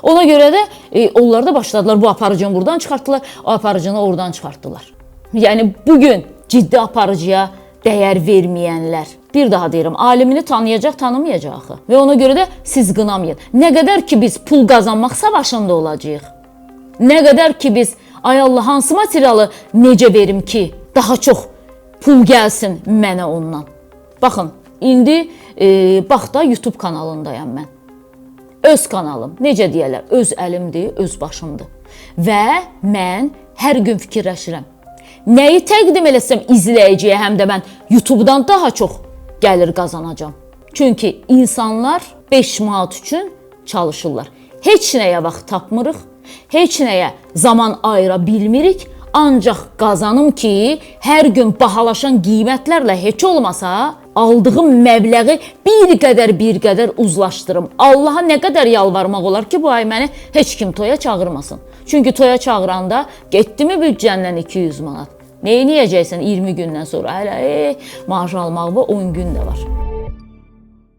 Ona görə də onlar da başladılar bu aparıcını buradan çıxartdılar, o aparıcını oradan çıxartdılar. Yəni bugün ciddi aparıcıya dəyər verməyənlər, bir daha deyirəm, alimini tanıyacaq, tanımayacaq axı. Və ona görə də siz qınamayın. Nə qədər ki biz pul qazanmaq savaşında olacağıq, nə qədər ki biz, ay Allah, hansı materialı necə verim ki, daha çox pul gəlsin mənə ondan. Baxın, indi bax da YouTube kanalındayam mən. Öz kanalım, necə deyərlər, öz əlimdir, öz başımdır. Və mən hər gün fikirləşirəm. Nəyi təqdim eləsəm izləyiciyə, həm də mən YouTube'dan daha çox gəlir qazanacağam. Çünki insanlar 5 manat üçün çalışırlar. Heç nəyə vaxt tapmırıq, heç nəyə zaman ayıra bilmirik. Ancaq qazanım ki, hər gün bahalaşan qiymətlərlə heç olmasa, aldığım məbləği bir qədər uzlaşdırım. Allaha nə qədər yalvarmaq olar ki, bu ay məni heç kim toya çağırmasın. Çünki toya çağıranda getdi mi büdcəndən 200 manat. Neyi yeyəcəksən 20 gündən sonra? Hələ maaş almağı 10 gün də var.